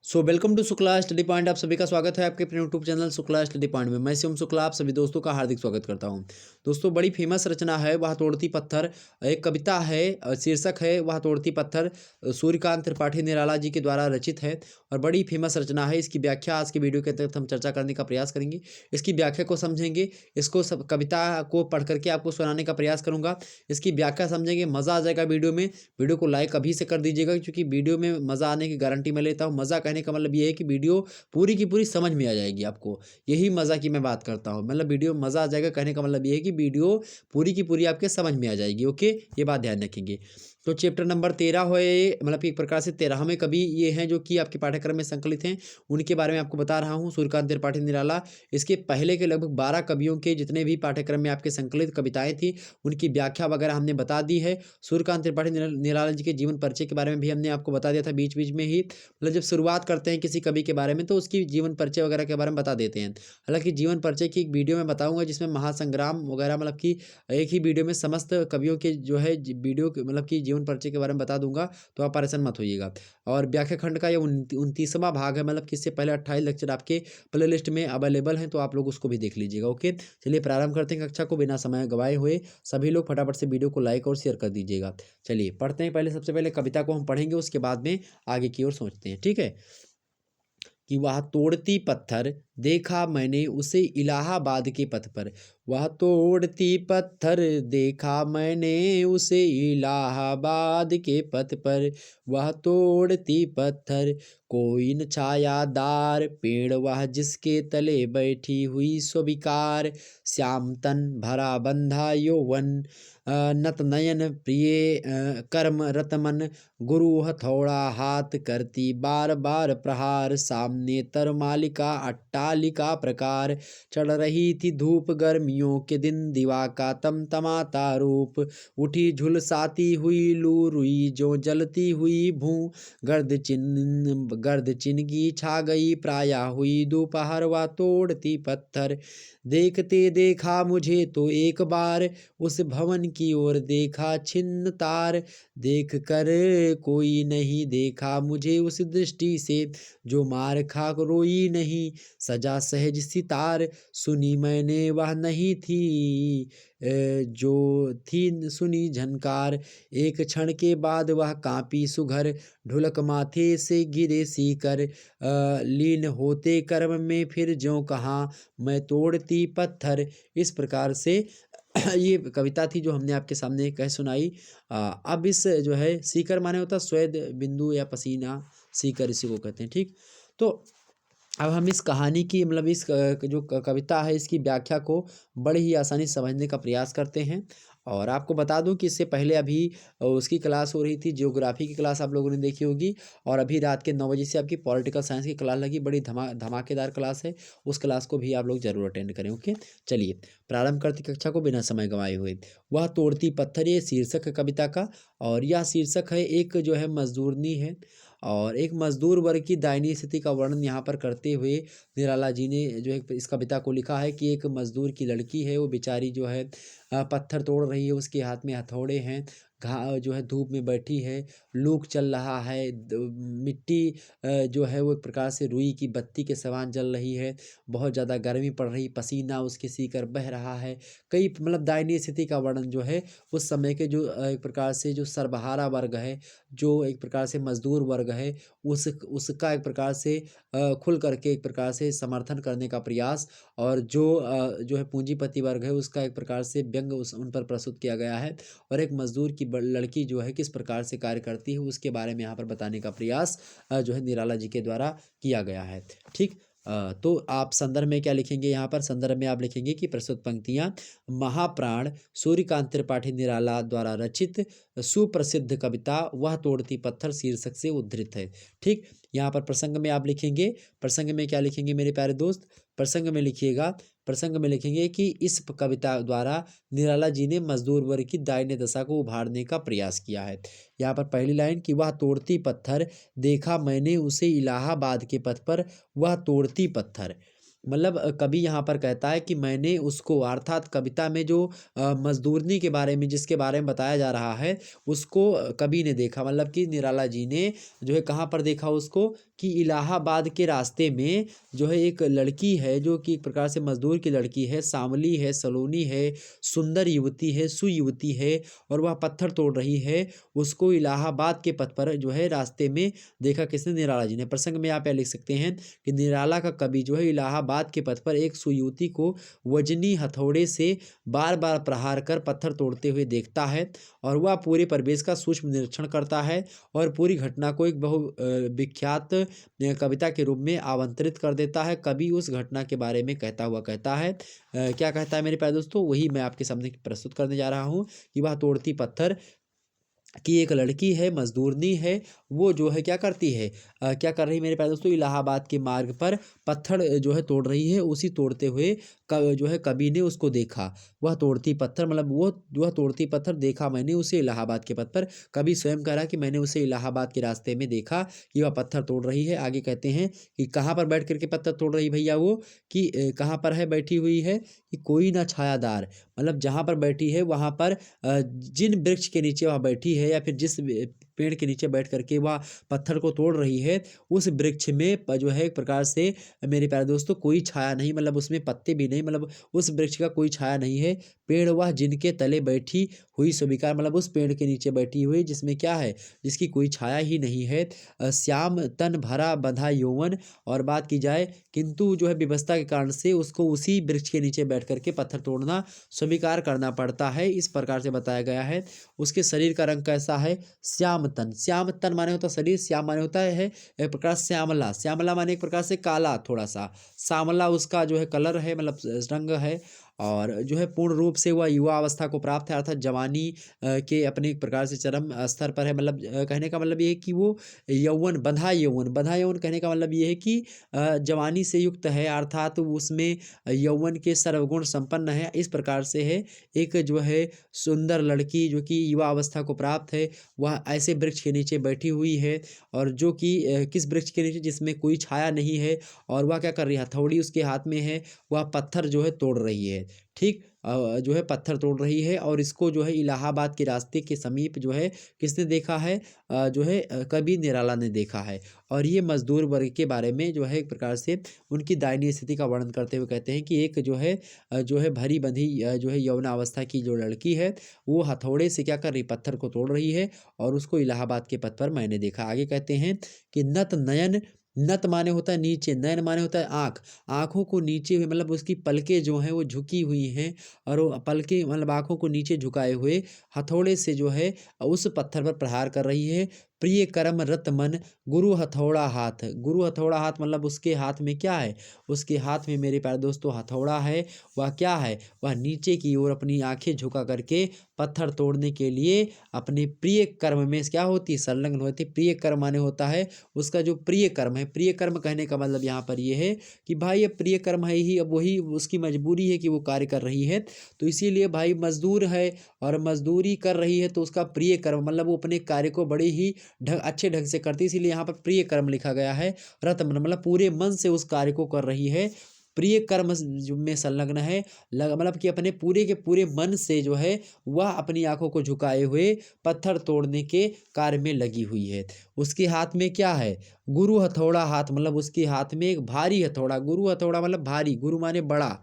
Welcome to Shukla study point. आप सभी का स्वागत है आपके अपने YouTube channel Shukla study point में। मैं शिवम शुक्ला आप सभी दोस्तों का हार्दिक स्वागत करता हूं। दोस्तों, बड़ी फेमस रचना है वह तोड़ती पत्थर। एक कविता है, शीर्षक है वह तोड़ती पत्थर। सूर्यकांत त्रिपाठी निराला जी के द्वारा रचित है और बड़ी फेमस रचना है। इसकी व्याख्या आज की वीडियो के तहत हम चर्चा करने का प्रयास करेंगे। इसकी व्याख्या को समझेंगे, इसको सब कविता को पढ़ करके आपको सुनाने का प्रयास करूंगा। इसकी व्याख्या समझेंगे, मज़ा आ जाएगा वीडियो में। वीडियो को लाइक अभी से कर दीजिएगा, क्योंकि वीडियो में मज़ा आने की गारंटी मैं लेता हूँ। मज़ा कहने का मतलब ये है कि वीडियो पूरी की पूरी समझ में आ जाएगी आपको। यही मज़ा की मैं बात करता हूँ, मतलब वीडियो मज़ा आ जाएगा कहने का मतलब ये है कि वीडियो पूरी की पूरी आपके समझ में आ जाएगी। ओके, ये बात ध्यान रखेंगे। तो चैप्टर नंबर 13 है, मतलब कि एक प्रकार से 13वें कवि ये हैं जो कि आपके पाठ्यक्रम में संकलित हैं। उनके बारे में आपको बता रहा हूँ, सूर्यकांत त्रिपाठी निराला। इसके पहले के लगभग 12 कवियों के जितने भी पाठ्यक्रम में आपके संकलित कविताएं थी, उनकी व्याख्या वगैरह हमने बता दी है। सूर्यकांत त्रिपाठी निराला जी के जीवन परिचय के बारे में भी हमने आपको बता दिया था बीच बीच में ही। मतलब जब शुरुआत करते हैं किसी कवि के बारे में तो उसकी जीवन परिचय वगैरह के बारे में बता देते हैं। हालांकि जीवन परिचय की एक वीडियो में बताऊंगा जिसमें महासंग्राम वगैरह, मतलब कि एक ही वीडियो में समस्त कवियों के जो है वीडियो मतलब कि जीवन परिचय के बारे में बता दूंगा, तो आप परेशान मत होइएगा। और व्याख्या खंड का ये 29वां भाग है, मतलब कि इससे पहले 28 लेक्चर आपके प्ले लिस्ट में अवेलेबल हैं, तो आप लोग उसको भी देख लीजिएगा। ओके, चलिए प्रारंभ करते हैं कक्षा को बिना समय गवाए हुए। सभी लोग फटाफट से वीडियो को लाइक और शेयर कर दीजिएगा। चलिए पढ़ते हैं। पहले सबसे पहले कविता को हम पढ़ेंगे, उसके बाद में आगे की ओर सोचते हैं। ठीक है। कि वह तोड़ती पत्थर देखा मैंने उसे इलाहाबाद के पथ पर। वह तोड़ती पत्थर देखा मैंने उसे इलाहाबाद के पथ पर। वह तोड़ती पत्थर कोई न छायादार पेड़ वह जिसके तले बैठी हुई स्विकार। श्याम तन भरा बंधा यौवन नत नयन प्रिय कर्म रतमन। गुरु हथौड़ा हाथ करती बार बार प्रहार। सामने तरमालिका अट्टालिका प्रकार। चढ़ रही थी धूप गर्मियों के दिन दिवा का तमतमाता रूप। उठी झुलसाती हुई लू रुई जो जलती हुई भूं। गर्द चिनगी छा गई प्राया हुई दोपहर व तोड़ती पत्थर। देखते देखा मुझे तो एक बार उस भवन की ओर देखा छिन्न तार। देख कर कोई नहीं देखा मुझे उस दृष्टि से जो मार खा रोई नहीं। सजा सहज सितार सुनी मैंने वह नहीं थी जो थी सुनी झनकार। एक क्षण के बाद वह कांपी सुघर ढुलक माथे से गिरे सीकर। लीन होते कर्म में फिर ज्यों कहाँ मैं तोड़ती पत्थर। इस प्रकार से ये कविता थी जो हमने आपके सामने कह सुनाई। अब इस जो है सीकर माने होता स्वेद बिंदु या पसीना, सीकर इसी को कहते हैं। ठीक, तो अब हम इस कहानी की मतलब इस जो कविता है इसकी व्याख्या को बड़े ही आसानी से समझने का प्रयास करते हैं। और आपको बता दूं कि इससे पहले अभी उसकी क्लास हो रही थी, जियोग्राफी की क्लास आप लोगों ने देखी होगी। और अभी रात के 9 बजे से आपकी पॉलिटिकल साइंस की क्लास लगी, बड़ी धमाकेदार क्लास है। उस क्लास को भी आप लोग जरूर अटेंड करें। ओके, चलिए प्रारंभ करते कक्षा को बिना समय गंवाए हुए। वह तोड़ती पत्थर ये शीर्षक है कविता का। और यह शीर्षक है एक जो है मजदूरनी है और एक मजदूर वर्ग की दयनीय स्थिति का वर्णन यहाँ पर करते हुए निराला जी ने जो है इस कविता को लिखा है। कि एक मजदूर की लड़की है, वो बेचारी जो है पत्थर तोड़ रही है, उसके हाथ में हथौड़े हैं, जो है धूप में बैठी है, लूक चल रहा है, मिट्टी जो है वो एक प्रकार से रुई की बत्ती के समान जल रही है, बहुत ज़्यादा गर्मी पड़ रही, पसीना उसके सीकर बह रहा है। कई मतलब दयनीय स्थिति का वर्णन जो है उस समय के जो एक प्रकार से जो सर्वहारा वर्ग है, जो एक प्रकार से मजदूर वर्ग है, उसका एक प्रकार से खुल करके एक प्रकार से समर्थन करने का प्रयास। और जो है पूंजीपति वर्ग है उसका एक प्रकार से व्यंग उन पर प्रस्तुत किया गया है। और एक मजदूर की लड़की जो है किस प्रकार से कार्य करती है उसके बारे में यहाँ पर बताने का प्रयास जो है निराला जी के द्वारा किया गया है। ठीक, तो आप संदर्भ में क्या लिखेंगे? यहाँ पर संदर्भ में आप लिखेंगे कि प्रस्तुत पंक्तियाँ महाप्राण सूर्यकांत त्रिपाठी निराला द्वारा रचित सुप्रसिद्ध कविता वह तोड़ती पत्थर शीर्षक से उद्धृत है। ठीक, यहाँ पर प्रसंग में आप लिखेंगे, प्रसंग में क्या लिखेंगे मेरे प्यारे दोस्त? प्रसंग में लिखिएगा, प्रसंग में लिखेंगे कि इस कविता द्वारा निराला जी ने मजदूर वर्ग की दयनीय दशा को उभारने का प्रयास किया है। यहाँ पर पहली लाइन कि वह तोड़ती पत्थर देखा मैंने उसे इलाहाबाद के पथ पर। वह तोड़ती पत्थर मतलब कवि यहाँ पर कहता है कि मैंने उसको, अर्थात कविता में जो मजदूरनी के बारे में जिसके बारे में बताया जा रहा है उसको कवि ने देखा, मतलब कि निराला जी ने जो है कहाँ पर देखा उसको? कि इलाहाबाद के रास्ते में जो है एक लड़की है, जो कि एक प्रकार से मजदूर की लड़की है, सांवली है, सलोनी है, सुंदर युवती है, सुयुवती है, और वह पत्थर तोड़ रही है। उसको इलाहाबाद के पथ पर जो है रास्ते में देखा किसने? निराला जी ने। प्रसंग में आप यह लिख सकते हैं कि निराला का कवि जो है इलाहाबाद के पथ पर एक सुयुवती को वजनी हथौड़े से बार बार प्रहार कर पत्थर तोड़ते हुए देखता है, और वह पूरे परिवेश का सूक्ष्म निरीक्षण करता है और पूरी घटना को एक विख्यात कविता के रूप में आवंटित कर देता है। कवि उस घटना के बारे में कहता हुआ कहता है, क्या कहता है मेरे प्यारे दोस्तों? वही मैं आपके सामने प्रस्तुत करने जा रहा हूँ कि वह तोड़ती पत्थर कि एक लड़की है, मजदूरनी है, वो जो है क्या करती है, क्या कर रही है मेरे प्यारे दोस्तों? इलाहाबाद के मार्ग पर पत्थर जो है तोड़ रही है। उसी तोड़ते हुए जो है कवि ने उसको देखा। वह तोड़ती पत्थर मतलब वह तोड़ती पत्थर देखा मैंने उसे इलाहाबाद के पथ पर। कवि स्वयं कह रहा कि मैंने उसे इलाहाबाद के रास्ते में देखा कि वह पत्थर तोड़ रही है। आगे कहते हैं कि कहाँ पर बैठ करके पत्थर तोड़ रही भैया वो, कि कहाँ पर है बैठी हुई है, कि कोई ना छायादार, मतलब जहाँ पर बैठी है वहाँ पर जिन वृक्ष के नीचे वह बैठी है या फिर जिस पेड़ के नीचे बैठ करके वह पत्थर को तोड़ रही है, उस वृक्ष में जो है एक प्रकार से मेरे प्यारे दोस्तों कोई छाया नहीं, मतलब उसमें पत्ते भी नहीं, मतलब उस वृक्ष का कोई छाया नहीं है। पेड़ वह जिनके तले बैठी हुई स्वीकार, मतलब उस पेड़ के नीचे बैठी हुई जिसमें क्या है, जिसकी कोई छाया ही नहीं है। श्याम तन भरा बंधा यौवन, और बात की जाए किंतु जो है व्यवस्था के कारण से उसको उसी वृक्ष के नीचे बैठ करके पत्थर तोड़ना स्वीकार करना पड़ता है। इस प्रकार से बताया गया है। उसके शरीर का रंग कैसा है? श्याम तन। श्याम तन माने होता है शरीर, श्याम माने होता है एक प्रकार श्यामला। श्यामला माने एक प्रकार से काला, थोड़ा सा श्यामला उसका जो है कलर है, मतलब रंग है। और जो है पूर्ण रूप से वह युवा अवस्था को प्राप्त है, अर्थात जवानी के अपने एक प्रकार से चरम स्तर पर है। मतलब कहने का मतलब ये है कि वो यौवन, बंधा यौवन, बंधा यौवन कहने का मतलब ये है कि जवानी से युक्त है, अर्थात उसमें यौवन के सर्वगुण संपन्न है। इस प्रकार से है एक जो है सुंदर लड़की जो कि युवा अवस्था को प्राप्त है, वह ऐसे वृक्ष के नीचे बैठी हुई है, और जो कि किस वृक्ष के नीचे? जिसमें कोई छाया नहीं है। और वह क्या कर रही है? हथौड़ी उसके हाथ में है, वह पत्थर जो है तोड़ रही है। ठीक, जो है पत्थर तोड़ रही है, और इसको जो है इलाहाबाद के रास्ते के समीप जो है किसने देखा है? जो है कवि निराला ने देखा है। और ये मजदूर वर्ग के बारे में जो है एक प्रकार से उनकी दयनीय स्थिति का वर्णन करते हुए कहते हैं कि एक जो है भरी बंधी जो है यौवनावस्था की जो लड़की है, वो हथौड़े से क्या कर रही? पत्थर को तोड़ रही है, और उसको इलाहाबाद के पथ पर मैंने देखा। आगे कहते हैं कि नत नयन, नत माने होता है नीचे, नयन माने होता है आँख, आँखों को नीचे हुए, मतलब उसकी पलकें जो हैं वो झुकी हुई हैं, और वो पलकें मतलब आँखों को नीचे झुकाए हुए हथौड़े से जो है उस पत्थर पर प्रहार कर रही है। प्रिय कर्म रत मन, गुरु हथौड़ा हाथ। गुरु हथौड़ा हाथ मतलब उसके हाथ में क्या है? उसके हाथ में मेरे प्यारे दोस्तों हथौड़ा है। वह क्या है? वह नीचे की ओर अपनी आंखें झुका करके पत्थर तोड़ने के लिए अपने प्रिय कर्म में क्या होती है? संलग्न होती है। प्रिय कर्म माने होता है उसका जो प्रिय कर्म है। प्रिय कर्म कहने का मतलब यहाँ पर ये है कि भाई ये प्रिय कर्म है ही, अब वही उसकी मजबूरी है कि वो कार्य कर रही है, तो इसीलिए भाई मजदूर है और मजदूरी कर रही है, तो उसका प्रिय कर्म मतलब वो अपने कार्य को बड़े ही अच्छे ढंग से करती है, इसीलिए यहाँ पर प्रिय कर्म लिखा गया है। रत मतलब पूरे मन से उस कार्य को कर रही है, प्रिय कर्म में संलग्न है, मतलब कि अपने पूरे के पूरे मन से जो है वह अपनी आंखों को झुकाए हुए पत्थर तोड़ने के कार्य में लगी हुई है। उसके हाथ में क्या है? गुरु हथौड़ा हाथ, मतलब उसके हाथ में एक भारी हथौड़ा। गुरु हथौड़ा मतलब भारी, गुरु माने बड़ा,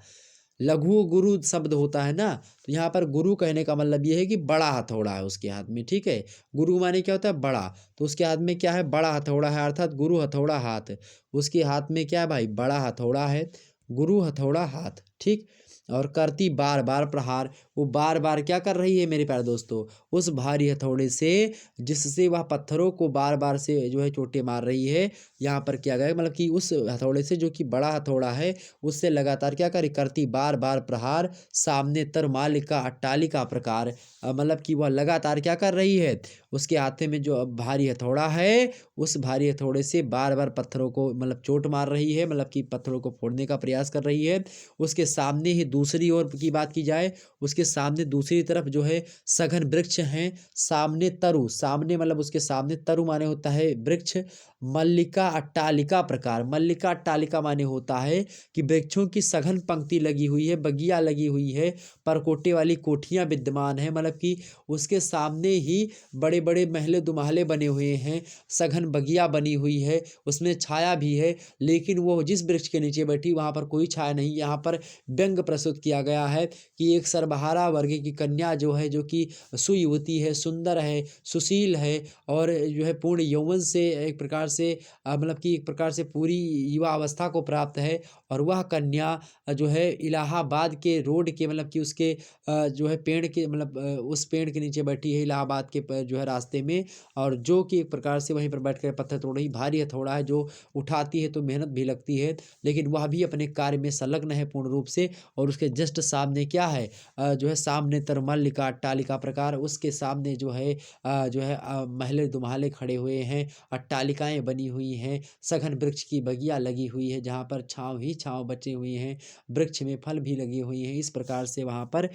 लघु गुरु शब्द होता है ना, तो यहाँ पर गुरु कहने का मतलब ये है कि बड़ा हथौड़ा है उसके हाथ में। ठीक है, गुरु माने क्या होता है? बड़ा, तो उसके हाथ में क्या है? बड़ा हथौड़ा है, अर्थात गुरु हथौड़ा हाथ। उसके हाथ में क्या है भाई? बड़ा हथौड़ा है, गुरु हथौड़ा हाथ। ठीक, और करती बार बार प्रहार, वो बार बार क्या कर रही है मेरे प्यारे दोस्तों? उस भारी हथौड़े से, जिससे वह पत्थरों को बार बार से जो है चोटें मार रही है। यहाँ पर क्या गया मतलब कि उस हथौड़े से, जो कि बड़ा हथौड़ा है, उससे लगातार क्या करे? करती बार बार प्रहार, सामने तरमालिका अट्टालिका प्रकार, मतलब कि वह लगातार क्या कर रही है? उसके हाथ में जो भारी हथौड़ा है, उस भारी हथौड़े से बार बार पत्थरों को मतलब चोट मार रही है, मतलब कि पत्थरों को फोड़ने का प्रयास कर रही है। उसके सामने ही दूसरी ओर की बात की जाए, उसके सामने दूसरी तरफ जो है सघन वृक्ष हैं। सामने तरु, सामने मतलब उसके सामने तरु माने होता है वृक्ष, मल्लिका अट्टालिका प्रकार। मल्लिका अट्टालिका माने होता है कि वृक्षों की सघन पंक्ति लगी हुई है, बगिया लगी हुई है, परकोटे वाली कोठियां विद्यमान है, मतलब कि उसके सामने ही बड़े बड़े महले दुमहले बने हुए हैं, सघन बगिया बनी हुई है, उसमें छाया भी है। लेकिन वो जिस वृक्ष के नीचे बैठी वहाँ पर कोई छाया नहीं। यहाँ पर व्यंग प्रस्तुत किया गया है कि एक सर्वहारा वर्ग की कन्या जो है, जो कि सुयुवती है, सुंदर है, सुशील है और जो है पूर्ण यौवन से एक प्रकार से मतलब कि एक प्रकार से पूरी युवा अवस्था को प्राप्त है। और वह कन्या जो है इलाहाबाद के रोड के मतलब कि उसके जो है पेड़ के मतलब उस पेड़ के नीचे बैठी है इलाहाबाद के जो है रास्ते में। और जो कि एक प्रकार से वहीं पर बैठ कर पत्थर तोड़ रही। भारी हथौड़ा है जो उठाती है तो मेहनत भी लगती है, लेकिन वह भी अपने कार्य में संलग्न है पूर्ण रूप से। और उसके जस्ट सामने क्या है, जो है सामने तरमल्लिका अट्टालिका प्रकार, उसके सामने जो है महले दुमहाले खड़े हुए हैं, अट्टालिकाएं बनी हुई हैं, सघन वृक्ष की बगिया लगी हुई है जहाँ पर छाँव ही छाँव बचे हुए हैं, वृक्ष में फल भी लगे हुए हैं। इस प्रकार से वहाँ पर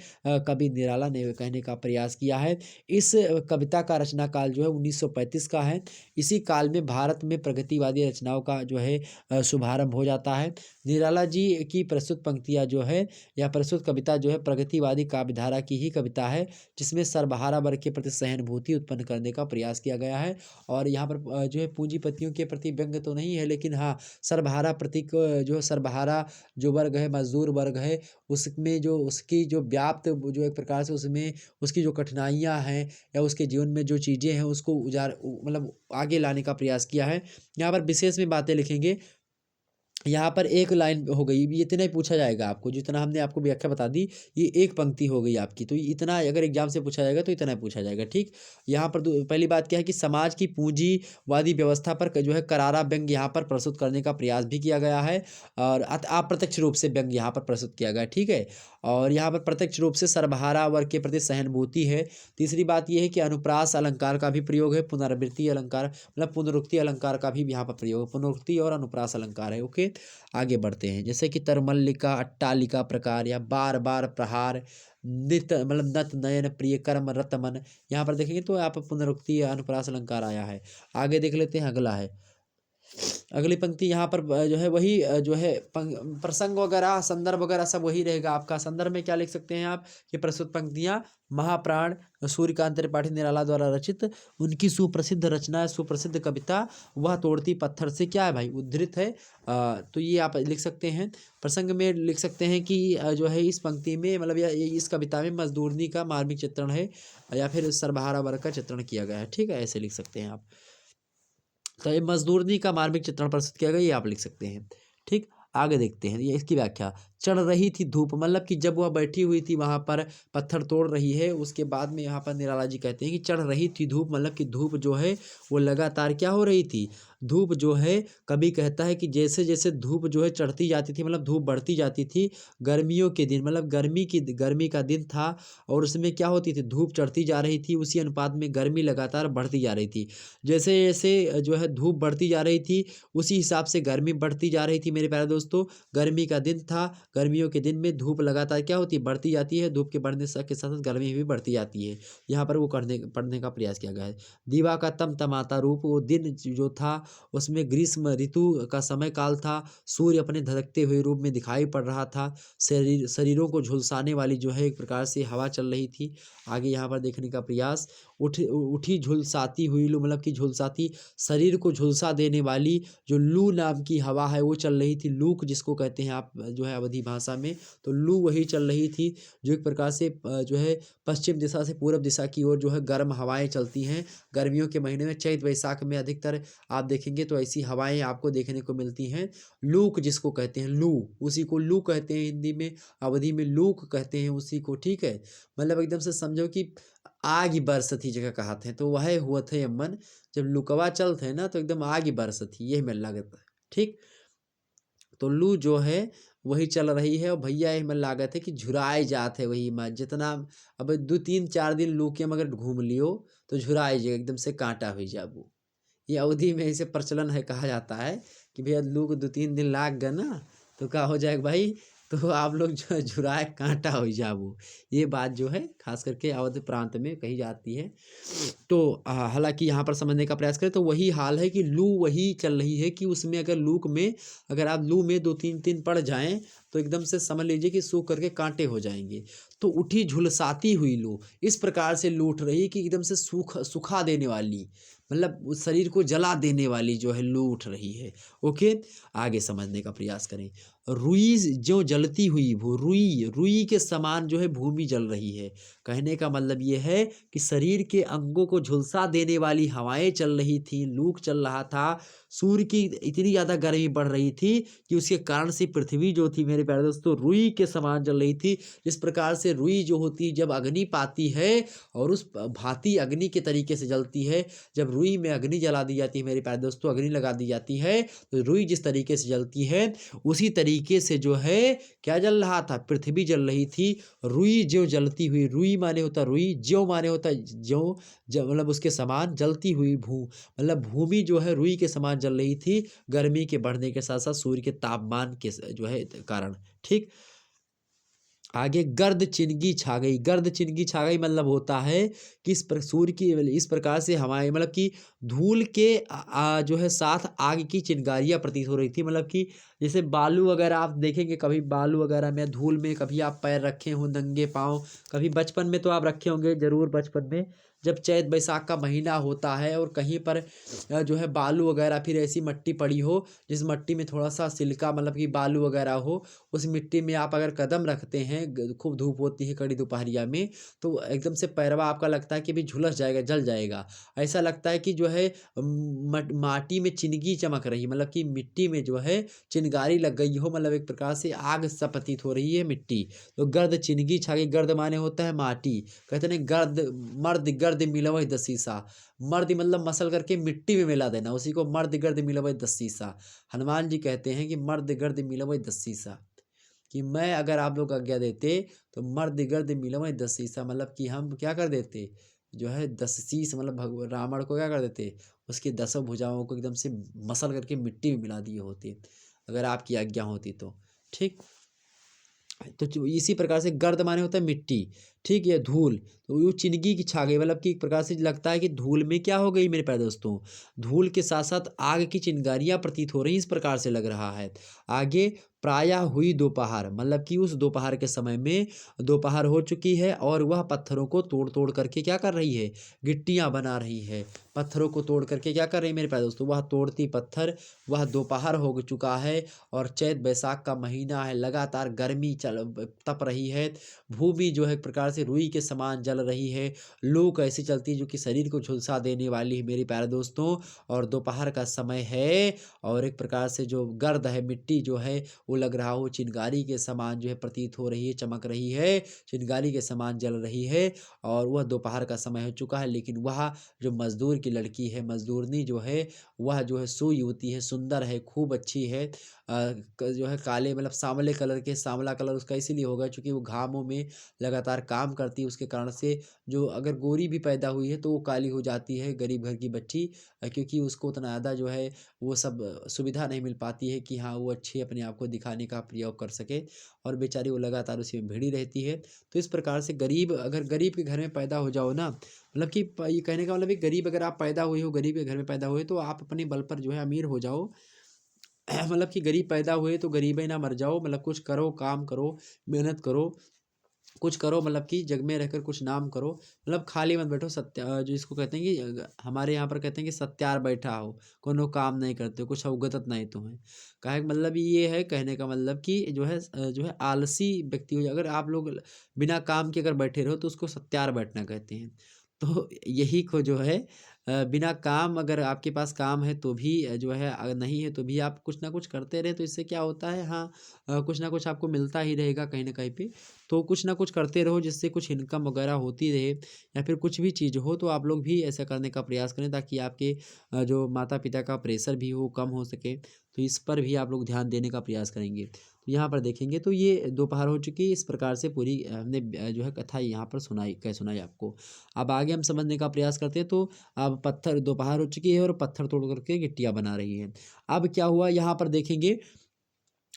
कवि निराला ने कहने का प्रयास किया है। इस कविता का रचना काल जो है 1935 का है। इसी काल में भारत में प्रगतिवादी रचनाओं का जो है शुभारंभ हो जाता है। निराला जी की प्रस्तुत पंक्तियाँ जो है या प्रस्तुत कविता जो है प्रगतिवादी काव्यधारा की ही कविता है, जिसमें सर्वहारा वर्ग के प्रति सहानुभूति उत्पन्न करने का प्रयास किया गया है। और यहाँ पर जो है पूंजीपतियों के प्रति व्यंग्य तो नहीं है, लेकिन हाँ सर्वहारा प्रतीक जो है सर्वहारा जो वर्ग है, मजदूर वर्ग है, उसमें जो उसकी जो व्याप्त जो एक प्रकार से उसमें उसकी जो कठिनाइयाँ हैं या उसके जीवन में जो चीज़ें हैं उसको मतलब आगे लाने का प्रयास किया है। यहाँ पर विशेष में बातें लिखेंगे। यहाँ पर एक लाइन हो गई, ये इतना ही पूछा जाएगा आपको, जितना हमने आपको व्याख्या बता दी ये एक पंक्ति हो गई आपकी, तो इतना अगर एग्जाम से पूछा जाएगा तो इतना ही पूछा जाएगा। ठीक, यहाँ पर पहली बात क्या है कि समाज की पूंजीवादी व्यवस्था पर जो है करारा व्यंग यहाँ पर प्रस्तुत करने का प्रयास भी किया गया है और अप्रत्यक्ष रूप से व्यंग यहाँ पर प्रस्तुत किया गया है। ठीक है, और यहाँ पर प्रत्यक्ष रूप से सर्वहारा वर्ग के प्रति सहानुभूति है। तीसरी बात यह है कि अनुप्रास अलंकार का भी प्रयोग है, पुनरावृत्ति अलंकार मतलब पुनरुक्ति अलंकार का भी यहाँ पर प्रयोग है, पुनरुक्ति और अनुप्रास अलंकार है। ओके, आगे बढ़ते हैं। जैसे कि तरमल्लिका अट्टालिका प्रकार या बार बार प्रहार, नित मतलब नत नयन प्रिय कर्म रत मन, यहाँ पर देखेंगे तो यहाँ पर पुनरुक्ति अनुप्रास अलंकार आया है। आगे देख लेते हैं, अगला है अगली पंक्ति। यहाँ पर जो है वही जो है प्रसंग वगैरह संदर्भ वगैरह सब वही रहेगा आपका। संदर्भ में क्या लिख सकते हैं आप कि प्रस्तुत पंक्तियाँ महाप्राण सूर्यकांत त्रिपाठी निराला द्वारा रचित उनकी सुप्रसिद्ध रचना है, सुप्रसिद्ध कविता वह तोड़ती पत्थर से क्या है भाई उद्धृत है। तो ये आप लिख सकते हैं। प्रसंग में लिख सकते हैं कि जो है इस पंक्ति में मतलब या इस कविता में मजदूरनी का मार्मिक चित्रण है या फिर सर्वहारा वर्ग का चित्रण किया गया है। ठीक है, ऐसे लिख सकते हैं आप। तो ये मजदूरनी का मार्मिक चित्रण प्रस्तुत किया गया, ये आप लिख सकते हैं। ठीक, आगे देखते हैं ये इसकी व्याख्या। चढ़ रही थी धूप, मतलब कि जब वह बैठी हुई थी वहां पर पत्थर तोड़ रही है, उसके बाद में यहाँ पर निराला जी कहते हैं कि चढ़ रही थी धूप, मतलब कि धूप जो है वो लगातार क्या हो रही थी, धूप जो है कभी कहता है कि जैसे जैसे धूप जो है चढ़ती जाती थी मतलब धूप बढ़ती जाती थी। गर्मियों के दिन मतलब गर्मी का दिन था और उसमें क्या होती थी, धूप चढ़ती जा रही थी, उसी अनुपात में गर्मी लगातार बढ़ती जा रही थी। जैसे जैसे जो है धूप बढ़ती जा रही थी उसी हिसाब से गर्मी बढ़ती जा रही थी। मेरे प्यारे दोस्तों, गर्मी का दिन था, गर्मियों के दिन में धूप लगातार क्या होती है, बढ़ती जाती है। धूप के बढ़ने के साथ साथ गर्मी भी बढ़ती जाती है। यहाँ पर वो पढ़ने का प्रयास किया गया है। दीवा का तमतमाता रूप, वो दिन जो था उसमें ग्रीष्म ऋतु का समय काल था। सूर्य अपने धधकते हुए रूप में दिखाई पड़ रहा था। शरीरों को झुलसाने वाली जो है एक प्रकार से हवा चल रही थी। आगे यहाँ पर देखने का प्रयास, उठी झुलसाती हुई लू, मतलब कि झुलसाती शरीर को झुलसा देने वाली जो लू नाम की हवा है वो चल रही थी। लूक जिसको कहते हैं आप जो है अवधी भाषा में, तो लू वही चल रही थी जो एक प्रकार से जो है पश्चिम दिशा से पूर्व दिशा की ओर जो है गर्म हवाएं चलती हैं। गर्मियों के महीने में चैत वैशाख में अधिकतर आप देखेंगे तो ऐसी हवाएं आपको देखने को मिलती हैं। लूक जिसको कहते हैं, लू उसी को लू कहते हैं हिंदी में, अवधी में लूक कहते हैं उसी को। ठीक है, मतलब एकदम से समझो कि आग ही बरसती जगह कहते हैं, तो वह हुआ थे अमन जब लुकवा चल थे ना तो एकदम आग ही बरसती, यही मेरा लागत है। ठीक, तो लू जो है वही चल रही है और भैया ही मन लागत है कि झुराए जात है वही मत जितना। अब 2 3 4 दिन लू के मगर घूम लियो तो झुराए जे एकदम से कांटा हुई जाबू। ये अवधि में इसे प्रचलन है, कहा जाता है कि भैया लू को 2 3 दिन लाग गए ना तो क्या हो जाएगा भाई, तो आप लोग जो है झुराए काँटा हो जाबो। ये बात जो है ख़ास करके अवध प्रांत में कही जाती है। तो हालाँकि यहाँ पर समझने का प्रयास करें तो वही हाल है कि लू वही चल रही है कि उसमें अगर आप लू में 2-3 दिन पड़ जाएँ तो एकदम से समझ लीजिए कि सूख करके काँटे हो जाएँगे। तो उठी झुलसाती हुई लू, इस प्रकार से लू उठ रही है कि एकदम से सुखा देने वाली, मतलब उस शरीर को जला देने वाली जो है लू उठ रही है। ओके, आगे समझने का प्रयास करें। रुई ज्यों जलती हुई रुई के समान जो है भूमि जल रही है। कहने का मतलब ये है कि शरीर के अंगों को झुलसा देने वाली हवाएं चल रही थी, लू चल रहा था, सूर्य की इतनी ज़्यादा गर्मी बढ़ रही थी कि उसके कारण से पृथ्वी जो थी मेरे प्यारे दोस्तों रुई के समान जल रही थी। जिस प्रकार से रुई जो होती है जब अग्नि पाती है और उस भांति अग्नि के तरीके से जलती है, जब रुई में अग्नि जला दी जाती है मेरे प्यारे दोस्तों, अग्नि लगा दी जाती है, तो रुई जिस तरीके से जलती है उसी तरीके से जो है क्या जल रहा था, पृथ्वी जल रही थी। रुई ज्यों जलती हुई, रुई माने होता रुई, ज्यों माने होता ज्यों, मतलब उसके समान जलती हुई मतलब भूमि जो है रुई के समान जल रही थी, गर्मी के बढ़ने के साथ साथ सूर्य के तापमान के जो है कारण। ठीक, आगे गर्द चिनगी छा गई मतलब होता है कि सूर्य की इस प्रकार से हमारे मतलब कि धूल के जो है साथ आग की चिंगारियां प्रतीत हो रही थी। मतलब कि जैसे बालू वगैरह आप देखेंगे, कभी बालू वगैरह में धूल में कभी आप पैर रखे हो नंगे पाँव, कभी बचपन में तो आप रखे होंगे जरूर, बचपन में जब चैत बैसाख का महीना होता है और कहीं पर जो है बालू वगैरह फिर ऐसी मिट्टी पड़ी हो जिस मिट्टी में थोड़ा सा सिल्का मतलब कि बालू वगैरह हो, उस मिट्टी में आप अगर कदम रखते हैं, खूब धूप होती है कड़ी दोपहरिया में, तो एकदम से पैरवा आपका लगता है कि भी झुलस जाएगा, जल जाएगा। ऐसा लगता है कि जो है माटी में चिनगी चमक रही, मतलब कि मिट्टी में जो है चिनगारी लग गई हो, मतलब एक प्रकार से आग सा प्रतीत हो रही है मिट्टी। तो गर्द चिनगी छा गई, गर्द माने होता है माटी, कहते हैं गर्द, गर्द मिलवई दसीसा, मर्द मतलब मसल करके मिट्टी में मिला देना, उसी को मर्द गर्द मिलवई दसीसा। हनुमान जी कहते हैं कि मर्द गर्द मिलवई दसीसा, कि मैं अगर आप लोग आज्ञा देते तो मर्द गर्द मिलवई दसीसा, मतलब कि हम क्या कर देते, जो है 10 शीश, मतलब भगवान रावण को क्या कर देते, उसकी 10 भुजाओं को एकदम से मसल करके मिट्टी में मिला दिए होते, अगर आपकी आज्ञा होती तो। ठीक, तो इसी प्रकार से गर्द माने होता है मिट्टी, ठीक है, धूल, तो वो चिनगी की छा गई, मतलब कि एक प्रकार से लगता है कि धूल में क्या हो गई मेरे प्यारे दोस्तों, धूल के साथ साथ आग की चिंगारियां प्रतीत हो रही, इस प्रकार से लग रहा है। आगे प्रायः हुई दोपहर, मतलब कि उस दोपहर के समय में दोपहर हो चुकी है और वह पत्थरों को तोड़ तोड़ करके क्या कर रही है, गिट्टियां बना रही है, पत्थरों को तोड़ करके क्या कर रही है मेरे प्यारे दोस्तों, वह तोड़ती पत्थर, वह दोपहर हो चुका है और चैत बैसाख का महीना है, लगातार गर्मी तप रही है, भूमि जो है एक प्रकार से रुई के समान जल रही है, लू कैसी चलती है जो कि शरीर को झुलसा देने वाली है मेरे प्यारे दोस्तों, और दोपहर का समय है और एक प्रकार से जो गर्द है, मिट्टी जो है वो लग रहा हो चिनगारी के समान जो है प्रतीत हो रही है, चमक रही है, चिनगारी के समान जल रही है, और वह दोपहर का समय हो चुका है। लेकिन वह जो मजदूर की लड़की है, मजदूरनी जो है, वह जो है सुयुवती है, सुंदर है, खूब अच्छी है, जो है काले मतलब सांवले कलर के, सांवला कलर उसका इसीलिए होगा क्योंकि वो घामों में लगातार काम करती है, उसके कारण से जो अगर गोरी भी पैदा हुई है तो वो काली हो जाती है गरीब घर की बच्ची, क्योंकि उसको उतना ज़्यादा जो है वो सब सुविधा नहीं मिल पाती है कि हाँ वो अच्छे अपने आप को दिखाने का प्रयोग कर सके, और बेचारी वो लगातार उसी में भिड़ी रहती है। तो इस प्रकार से गरीब, अगर गरीब के घर में पैदा हो जाओ ना, मतलब कि ये कहने का मतलब है गरीब अगर आप पैदा हुए हो, गरीब के घर में पैदा हुए तो आप अपने बल पर जो है अमीर हो जाओ। मतलब कि गरीब पैदा हुए तो गरीब ही ना मर जाओ, मतलब कुछ करो, काम करो, मेहनत करो, कुछ करो, मतलब कि जग में रहकर कुछ नाम करो, मतलब खाली मत बैठो, जो इसको कहते हैं कि हमारे यहाँ पर कहते हैं कि सत्यार बैठा हो, कोनो काम नहीं करते हो, कुछ अवगतत नहीं तुम्हें। कहे का मतलब ये है, कहने का मतलब कि जो है आलसी व्यक्ति हो, अगर आप लोग बिना काम के अगर बैठे रहो तो उसको सत्यार बैठना कहते हैं। तो यही को जो है बिना काम, अगर आपके पास काम है तो भी जो है, अगर नहीं है तो भी आप कुछ ना कुछ करते रहे, तो इससे क्या होता है, हाँ कुछ ना कुछ आपको मिलता ही रहेगा कहीं ना कहीं पे। तो कुछ ना कुछ करते रहो जिससे कुछ इनकम वगैरह होती रहे, या फिर कुछ भी चीज़ हो तो आप लोग भी ऐसा करने का प्रयास करें ताकि आपके जो माता पिता का प्रेशर भी हो कम हो सके, तो इस पर भी आप लोग ध्यान देने का प्रयास करेंगे। तो यहाँ पर देखेंगे तो ये दोपहर हो चुकी है, इस प्रकार से पूरी हमने जो है कथा यहाँ पर सुनाई आपको। अब आगे हम समझने का प्रयास करते हैं। तो अब पत्थर, दोपहर हो चुकी है और पत्थर तोड़ करके गिट्टियाँ बना रही है। अब क्या हुआ यहाँ पर देखेंगे,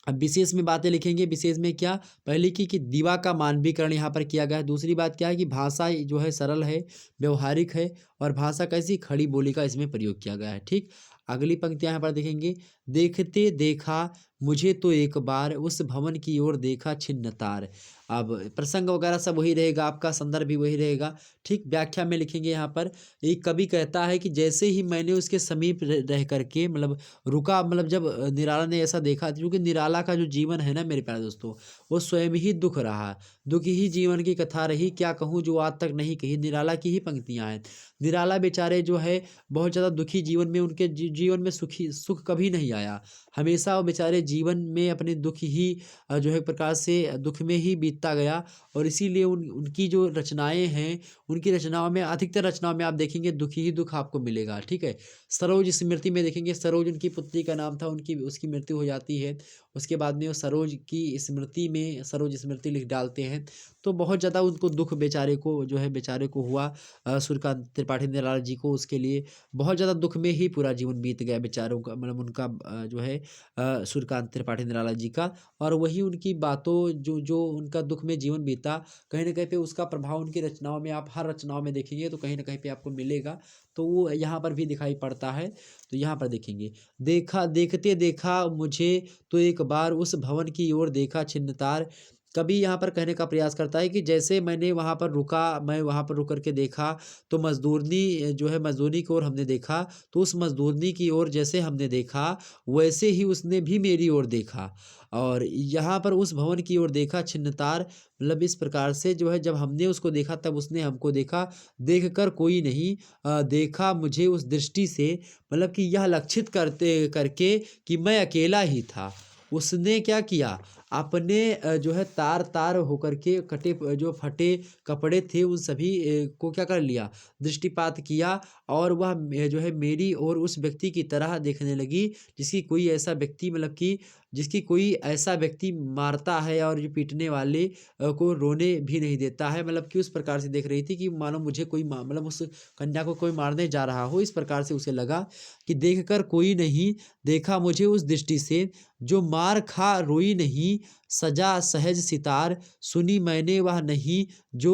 अब विशेष में बातें लिखेंगे, विशेष में क्या, पहली कि दीवा का मानवीकरण यहाँ पर किया गया है। दूसरी बात क्या है कि भाषा जो है सरल है, व्यवहारिक है और भाषा कैसी, खड़ी बोली का इसमें प्रयोग किया गया है। ठीक, अगली पंक्तियाँ यहाँ पर देखेंगे, देखते देखा मुझे तो एक बार उस भवन की ओर देखा छिन्न तार। अब प्रसंग वगैरह सब वही रहेगा, आपका संदर्भ भी वही रहेगा। ठीक, व्याख्या में लिखेंगे यहाँ पर, एक कवि कहता है कि जैसे ही मैंने उसके समीप रह करके मतलब रुका, मतलब जब निराला ने ऐसा देखा, क्योंकि निराला का जो जीवन है ना मेरे प्यारे दोस्तों, वो स्वयं ही दुख रहा, दुख ही जीवन की कथा रही, क्या कहूँ जो आज तक नहीं कही। निराला की ही पंक्तियाँ हैं। निराला बेचारे जो है बहुत ज़्यादा दुखी जीवन में, उनके जीवन में सुख कभी नहीं आया। हमेशा वो बेचारे जीवन में अपने दुख ही जो है एक प्रकार से दुख में ही बीतता गया। और इसीलिए उनकी जो रचनाएं हैं, उनकी रचनाओं में, अधिकतर रचनाओं में आप देखेंगे दुख ही दुख आपको मिलेगा। ठीक है, सरोज स्मृति में देखेंगे, सरोज उनकी पुत्री का नाम था, उसकी मृत्यु हो जाती है। उसके बाद में वो सरोज की स्मृति में सरोज स्मृति लिख डालते हैं। तो बहुत ज़्यादा उनको दुख बेचारे को जो है, बेचारे को हुआ, सूर्यकांत त्रिपाठी निराला जी को, उसके लिए बहुत ज़्यादा दुख में ही पूरा जीवन बीत गया बेचारों का, मतलब उनका जो है सूर्यकांत त्रिपाठी निराला जी का। और वही उनकी बातों, जो जो उनका दुख में जीवन बीता, कहीं ना कहीं पे उसका प्रभाव उनकी रचनाओं में, आप हर रचनाओं में देखेंगे तो कहीं ना कहीं पे आपको मिलेगा। तो वो यहाँ पर भी दिखाई पड़ता है। तो यहाँ पर देखेंगे, देखा देखते देखा मुझे तो एक बार उस भवन की ओर देखा छिन्न तार। कभी यहाँ पर कहने का प्रयास करता है कि जैसे मैंने वहाँ पर रुका, मैं वहाँ पर रुक करके देखा, तो मजदूरनी जो है, मजदूरी की ओर हमने देखा, तो उस मजदूरनी की ओर जैसे हमने देखा, वैसे ही उसने भी मेरी ओर देखा। और यहाँ पर उस भवन की ओर देखा छिन्न तार, मतलब इस प्रकार से जो है, जब हमने उसको देखा तब उसने हमको देखा। देख कर कोई नहीं देखा मुझे उस दृष्टि से, मतलब कि यह लक्षित करते करके कि मैं अकेला ही था। उसने क्या किया, अपने जो है तार तार होकर के कटे, जो फटे कपड़े थे उन सभी को क्या कर लिया, दृष्टिपात किया। और वह जो है मेरी और उस व्यक्ति की तरह देखने लगी, जिसकी कोई ऐसा व्यक्ति, मतलब कि जिसकी कोई ऐसा व्यक्ति मारता है और जो पीटने वाले को रोने भी नहीं देता है। मतलब कि उस प्रकार से देख रही थी कि मानो मुझे कोई मतलब उस कन्या को कोई मारने जा रहा हो। इस प्रकार से उसे लगा कि देखकर कोई नहीं देखा मुझे उस दृष्टि से, जो मार खा रोई नहीं, सजा सहज सितार, सुनी मैंने वह नहीं जो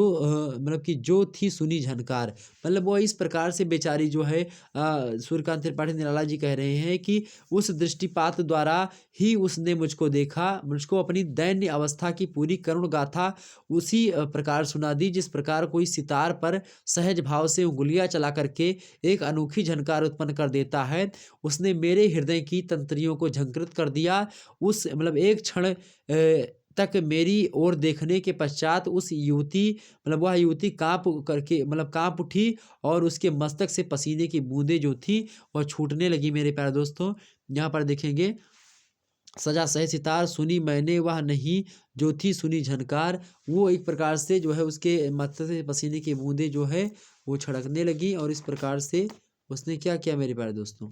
मतलब कि जो थी सुनी झनकार। मतलब वो इस प्रकार से बेचारी जो है सूर्यकांत त्रिपाठी निराला जी कह रहे हैं कि उस दृष्टिपात द्वारा ही उसने मुझको देखा, मुझको अपनी दैन्य अवस्था की पूरी करुण गाथा उसी प्रकार सुना दी, जिस प्रकार कोई सितार पर सहज भाव से उंगलियां चला करके एक अनोखी झनकार उत्पन्न कर देता है। उसने मेरे हृदय की तंत्रियों को झंकृत कर दिया। उस मतलब एक क्षण तक मेरी ओर देखने के पश्चात उस युवती, मतलब वह युवती कांप करके, मतलब कांप उठी और उसके मस्तक से पसीने की बूंदें जो थी वह छूटने लगी। मेरे प्यारे दोस्तों, यहाँ पर देखेंगे, सजा सहे सितार, सुनी मैंने वह नहीं जो थी सुनी झनकार। वो एक प्रकार से जो है उसके मस्तक से पसीने की बूंदें जो है वो छड़कने लगी। और इस प्रकार से उसने क्या किया मेरे प्यारे दोस्तों,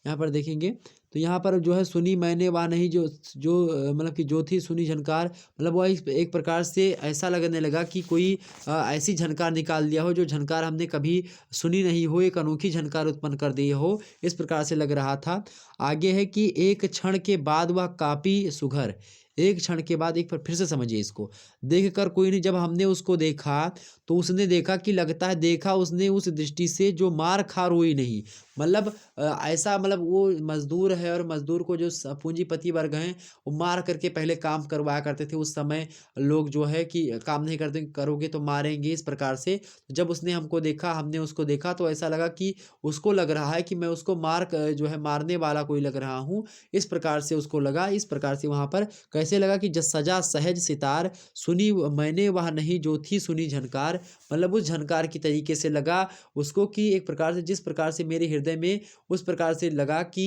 यहाँ पर देखेंगे तो यहाँ पर जो है सुनी मैंने वह नहीं जो जो मतलब कि जो थी सुनी झनकार, मतलब वह एक प्रकार से ऐसा लगने लगा कि कोई ऐसी झनकार निकाल दिया हो जो झनकार हमने कभी सुनी नहीं हो, एक अनोखी झनकार उत्पन्न कर दी हो, इस प्रकार से लग रहा था। आगे है कि एक क्षण के बाद वह कापी सुघर, एक क्षण के बाद, एक बार फिर से समझिए इसको, देख कर कोई नहीं, जब हमने उसको देखा तो उसने देखा कि लगता है देखा उसने उस दृष्टि से जो मार खा रोई नहीं। मतलब ऐसा, मतलब वो मजदूर है और मजदूर को जो पूंजीपति वर्ग हैं वो मार करके पहले काम करवाया करते थे। उस समय लोग जो है कि काम नहीं करते, करोगे तो मारेंगे, इस प्रकार से। जब उसने हमको देखा, हमने उसको देखा, तो ऐसा लगा कि उसको लग रहा है कि मैं उसको जो है मारने वाला कोई लग रहा हूँ, इस प्रकार से उसको लगा। इस प्रकार से वहाँ पर कैसे लगा कि जब सजा सहज सितार, सुनी मैंने वह नहीं जो थी सुनी झनकार, मतलब उस झनकार की तरीके से लगा उसको कि एक प्रकार से जिस प्रकार से मेरे हृदय में उस प्रकार से लगा कि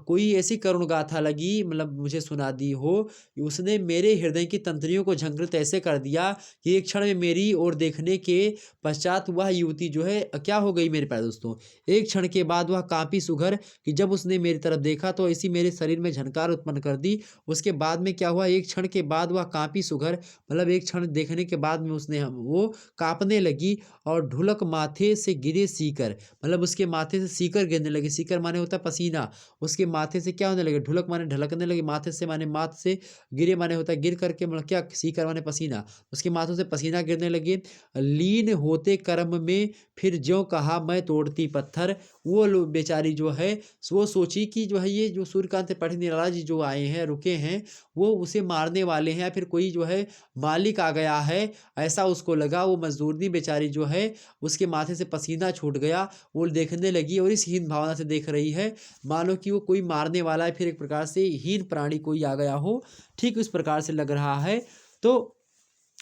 कोई ऐसी करुण गाथा लगी, मतलब मुझे सुना दी हो कि उसने मेरे हृदय की तंत्रियों को झंकृत ऐसे कर दिया कि एक क्षण में मेरी ओर देखने के पश्चात वह युवती जो है क्या हो गई मेरे प्यारे दोस्तों, एक क्षण के बाद वह कांपी सुघर कि जब उसने मेरी तरफ देखा तो इसी मेरे शरीर में झनकार उत्पन्न कर दी। उसके बाद में क्या हुआ, एक क्षण के बाद वह कांपी सुघर, मतलब एक क्षण देखने के बाद में उसने वो कांपने लगी और ढुलक माथे से गिरे सीकर, मतलब उसके माथे से सीकर गिरने लगे। सीकर माने होता है पसीना, उसके माथे से क्या होने लगे, ढुलक माने ढलकने लगे, माथे से माने माथ से, गिरे माने होता है गिर करके, मतलब क्या, सीकर माने पसीना, उसके माथों से पसीना गिरने लगे। लीन होते कर्म में फिर ज्यों कहा मैं तोड़ती पत्थर। वो बेचारी जो है वो सोची कि जो है ये जो सूर्यकांत त्रिपाठी निराला जी जो आए हैं, रुके हैं, वो उसे मारने वाले हैं, फिर कोई जो है मालिक आ गया है, ऐसा उसको लगा। वो मजदूरनी बेचारी जो है उसके माथे से पसीना छूट गया, वो देखने लगी और इस हीन भावना से देख रही है मानो कि वो कोई मारने वाला है, फिर एक प्रकार से हीन प्राणी कोई आ गया हो, ठीक उस प्रकार से लग रहा है। तो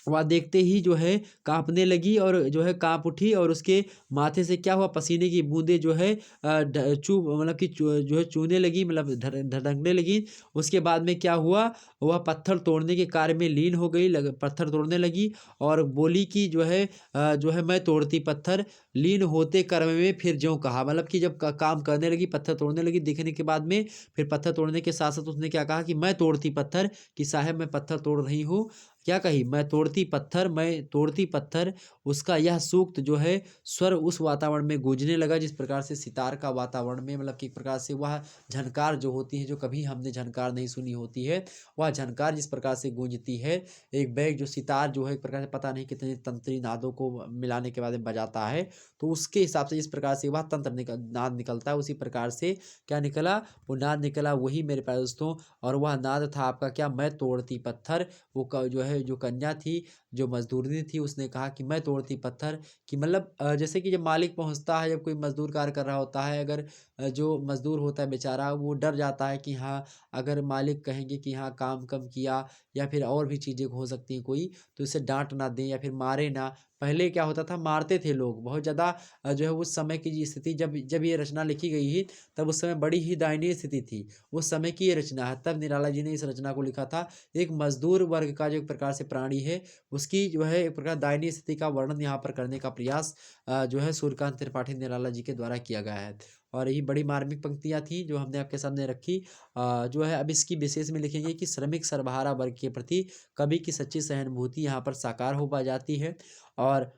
वह देखते ही जो है काँपने लगी और जो है काँप उठी और उसके माथे से क्या हुआ, पसीने की बूंदें जो है मतलब कि जो है चूने लगी, मतलब धड़कने लगी। उसके बाद में क्या हुआ, वह पत्थर तोड़ने के कार्य में लीन हो गई, पत्थर तोड़ने लगी और बोली कि जो है मैं तोड़ती पत्थर, लीन होते कर्म में फिर ज्यों कहा, मतलब कि जब काम करने लगी, पत्थर तोड़ने लगी, दिखने के बाद में फिर पत्थर तोड़ने के साथ साथ उसने क्या कहा कि मैं तोड़ती पत्थर, कि साहब मैं पत्थर तोड़ रही हूँ। क्या कही, मैं तोड़ती पत्थर, मैं तोड़ती पत्थर। उसका यह सूक्त जो है स्वर उस वातावरण में गूंजने लगा जिस प्रकार से सितार का वातावरण में, मतलब कि एक प्रकार से वह झनकार जो होती है, जो कभी हमने झनकार नहीं सुनी होती है, वह झनकार जिस प्रकार से गूंजती है। एक बैग जो सितार जो है एक प्रकार से पता नहीं कितने तंत्री नादों को मिलाने के बाद में बजाता है, तो उसके हिसाब से जिस प्रकार से वह नाद निकलता है, उसी प्रकार से क्या निकला, वो नाद निकला, वही मेरे प्यारे दोस्तों। और वह नाद था आपका क्या, मैं तोड़ती पत्थर। वो जो है जो कन्या थी, जो मजदूरनी थी, उसने कहा कि मैं तोड़ती पत्थर, कि मतलब जैसे कि जब मालिक पहुंचता है, जब कोई मजदूर कार्य कर रहा होता है, अगर जो मजदूर होता है बेचारा वो डर जाता है कि हाँ, अगर मालिक कहेंगे कि हाँ काम कम किया या फिर और भी चीज़ें हो सकती हैं कोई, तो इसे डांट ना दें या फिर मारे ना। पहले क्या होता था, मारते थे लोग बहुत ज़्यादा। जो है उस समय की स्थिति, जब जब ये रचना लिखी गई थी, तब उस समय बड़ी ही दयनीय स्थिति थी। उस समय की ये रचना है, तब निराला जी ने इस रचना को लिखा था। एक मजदूर वर्ग का जो एक प्रकार से प्राणी है, उसकी जो है एक प्रकार दयनीय स्थिति का वर्णन यहाँ पर करने का प्रयास जो है सूर्यकांत त्रिपाठी निराला जी के द्वारा किया गया है। और यही बड़ी मार्मिक पंक्तियाँ थी जो हमने आपके सामने रखी। जो है अब इसकी विशेष में लिखेंगे कि श्रमिक सर्वहारा वर्ग के प्रति कवि की सच्ची सहानुभूति यहाँ पर साकार हो पा जाती है। और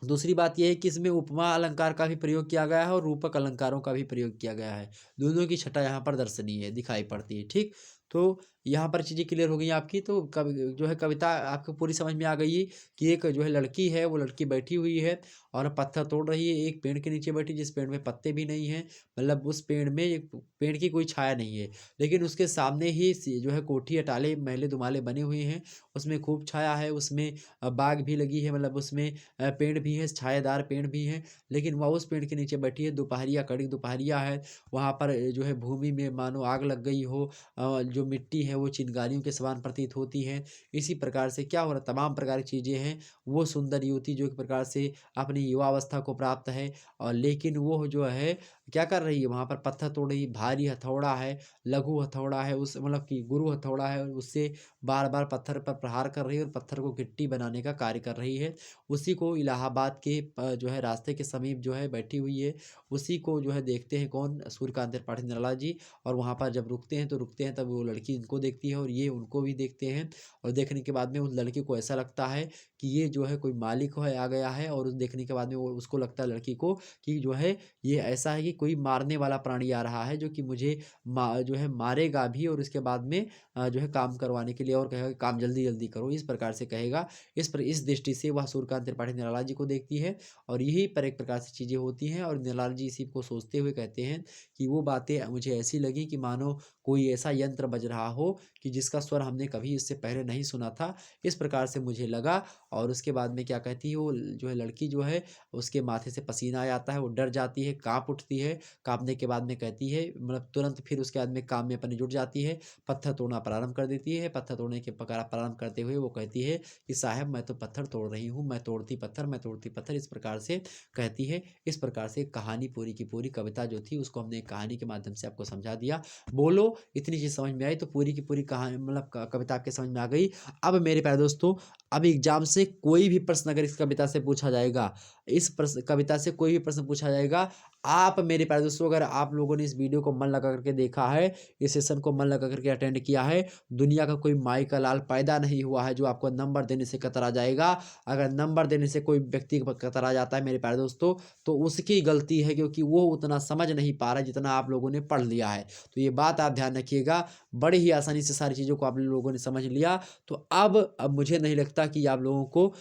दूसरी बात ये है कि इसमें उपमा अलंकार का भी प्रयोग किया गया है और रूपक अलंकारों का भी प्रयोग किया गया है। दोनों की छटा यहाँ पर दर्शनीय है, दिखाई पड़ती है। ठीक, तो यहाँ पर चीज़ें क्लियर हो गई आपकी। तो जो है कविता आपको पूरी समझ में आ गई है कि एक जो है लड़की है, वो लड़की बैठी हुई है और पत्थर तोड़ रही है। एक पेड़ के नीचे बैठी, जिस पेड़ में पत्ते भी नहीं हैं, मतलब उस पेड़ में एक पेड़ की कोई छाया नहीं है, लेकिन उसके सामने ही जो है कोठी अटाले महले दुमाले बने हुए हैं, उसमें खूब छाया है, उसमें बाग भी लगी है, मतलब उसमें पेड़ भी है, छायादार पेड़ भी हैं। लेकिन वह उस पेड़ के नीचे बैठी है, दोपहरिया कड़ी दोपहरिया है, वहाँ पर जो है भूमि में मानो आग लग गई हो, जो मिट्टी है वो चिंगारियों के समान प्रतीत होती है। इसी प्रकार से क्या हो रहा, तमाम प्रकार की चीज़ें हैं। वो सुंदर युवती जो एक प्रकार से अपनी युवावस्था को प्राप्त है, और लेकिन वो जो है क्या कर रही है, वहाँ पर पत्थर तोड़ रही है। भारी हथौड़ा है, लघु हथौड़ा है, उस मतलब कि गुरु हथौड़ा है, उससे बार बार पत्थर पर प्रहार कर रही है और पत्थर को गिट्टी बनाने का कार्य कर रही है। उसी को इलाहाबाद के जो है रास्ते के समीप जो है बैठी हुई है, उसी को जो है देखते हैं कौन, सूर्यकांत त्रिपाठी निराला जी। और वहाँ पर जब रुकते हैं तो रुकते हैं, तब वो लड़की इनको देखती है और ये उनको भी देखते हैं। और देखने के बाद में उस लड़की को ऐसा लगता है कि ये जो है कोई मालिक है आ गया है, और उस देखने के बाद में वो उसको लगता है लड़की को कि जो है ये ऐसा है कि कोई मारने वाला प्राणी आ रहा है, जो कि मुझे जो है मारेगा भी, और उसके बाद में जो है काम करवाने के लिए और कहेगा कि काम जल्दी जल्दी करो, इस प्रकार से कहेगा। इस दृष्टि से वह सूर्यकांत त्रिपाठी निराला जी को देखती है, और यही पर एक प्रकार से चीज़ें होती हैं। और निराला जी इसी को सोचते हुए कहते हैं कि वो बातें मुझे ऐसी लगी कि मानो कोई ऐसा यंत्र बज रहा हो कि जिसका स्वर हमने कभी इससे पहले नहीं सुना था, इस प्रकार से मुझे लगा। और उसके बाद में क्या कहती है, वो जो है लड़की जो है उसके माथे से पसीना आ जाता है, वो डर जाती है, काँप उठती है। काँपने के बाद में कहती है, मतलब तुरंत फिर उसके बाद में काम में अपने जुट जाती है, पत्थर तोड़ना प्रारंभ कर देती है। पत्थर तोड़ने के प्रारंभ करते हुए वो कहती है कि साहब मैं तो पत्थर तोड़ रही हूँ, मैं तोड़ती पत्थर, मैं तोड़ती पत्थर, इस प्रकार से कहती है। इस प्रकार से कहानी पूरी की पूरी कविता जो थी उसको हमने एक कहानी के माध्यम से आपको समझा दिया। बोलो इतनी चीज़ समझ में आई तो पूरी की पूरी कहानी मतलब कविता आपके समझ में आ गई। अब मेरे प्यारे दोस्तों, अब एग्जाम से कोई भी प्रश्न अगर इस कविता से पूछा जाएगा, इस प्रश्न कविता से कोई भी प्रश्न पूछा जाएगा, आप मेरे प्यारे दोस्तों अगर आप लोगों ने इस वीडियो को मन लगा करके देखा है, इस सेशन को मन लगा करके अटेंड किया है, दुनिया का कोई माई का लाल पैदा नहीं हुआ है जो आपको नंबर देने से कतरा जाएगा। अगर नंबर देने से कोई व्यक्ति कतरा जाता है मेरे प्यारे दोस्तों, तो उसकी गलती है, क्योंकि वो उतना समझ नहीं पा रहा है जितना आप लोगों ने पढ़ लिया है। तो ये बात आप ध्यान रखिएगा, बड़े ही आसानी से सारी चीज़ों को आप लोगों ने समझ लिया। तो अब मुझे नहीं लगता कि आप लोगों को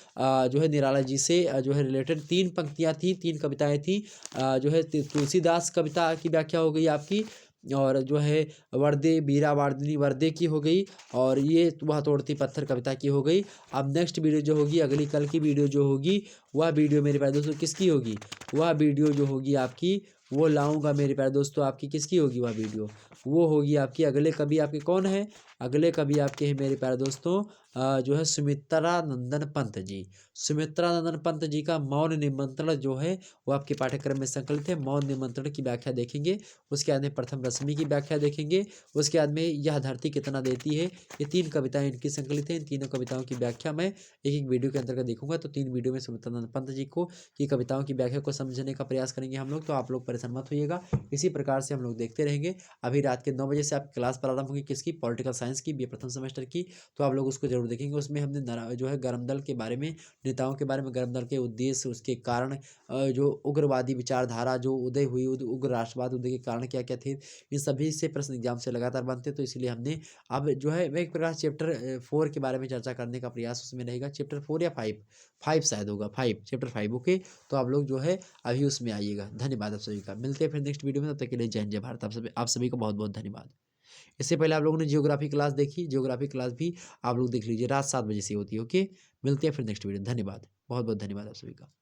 जो है निराला जी से जो है रिलेटेड 3 पंक्तियाँ थी, 3 कविताएँ थी। जो है तुलसीदास कविता की व्याख्या हो गई आपकी, और जो है वर्दे बीरा वार्दिनी वर्दे की हो गई, और ये वह तोड़ती पत्थर कविता की हो गई। अब नेक्स्ट वीडियो जो होगी, अगली कल की वीडियो जो होगी, वह वीडियो मेरे प्यारे दोस्तों किसकी होगी, वह वीडियो जो होगी आपकी, वो लाऊंगा मेरे प्यारे दोस्तों, आपकी किसकी होगी वह वीडियो, वो होगी आपकी अगले कवि आपके कौन है, अगले कवि आपके हैं मेरे प्यारे दोस्तों जो है सुमित्रा नंदन पंत जी। सुमित्रा नंदन पंत जी का मौन निमंत्रण जो है वो आपके पाठ्यक्रम में संकलित है। मौन निमंत्रण की व्याख्या देखेंगे, उसके बाद में प्रथम रश्मि की व्याख्या देखेंगे, उसके बाद में यह धरती कितना देती है, ये 3 कविताएं इनकी संकलित हैं। इन तीनों कविताओं की व्याख्या मैं एक वीडियो के अंतर्गत देखूंगा। तो 3 वीडियो में सुमित्रा नंदन पंत जी को की कविताओं की व्याख्या को समझने का प्रयास करेंगे हम लोग। तो आप लोग परेशान मत होइएगा, इसी प्रकार से हम लोग देखते रहेंगे। अभी रात के 9 बजे से आपकी क्लास प्रारंभ होगी, किसकी, पॉलिटिकल साइंस की, बी प्रथम सेमेस्टर की। तो आप लोग उसको जरूर देखेंगे। उसमें हमने जो है गर्म दल के बारे में, नेताओं के बारे में, गर्म दल के उद्देश्य, उसके कारण, जो उग्रवादी विचारधारा जो उदय हुई, उग्र राष्ट्रवाद उदय के कारण क्या क्या थे, इन सभी से प्रश्न एग्जाम से लगातार बनते। तो इसलिए हमने अब जो है एक प्रकार चैप्टर 4 के बारे में चर्चा करने का प्रयास उसमें रहेगा। चैप्टर 4 या 5 शायद होगा, 5 चैप्टर 5। ओके, तो आप लोग जो है अभी उसमें आइएगा। धन्यवाद आप सभी का, मिलते हैं फिर नेक्स्ट वीडियो में। तब तक के लिए जय हिंद जय भारत। आप सभी को बहुत बहुत धन्यवाद। इससे पहले आप लोगों ने जियोग्राफी क्लास देखी, जियोग्राफी क्लास भी आप लोग देख लीजिए, रात 7 बजे से होती है। ओके, मिलते हैं फिर नेक्स्ट वीडियो। धन्यवाद, बहुत बहुत धन्यवाद आप सभी का।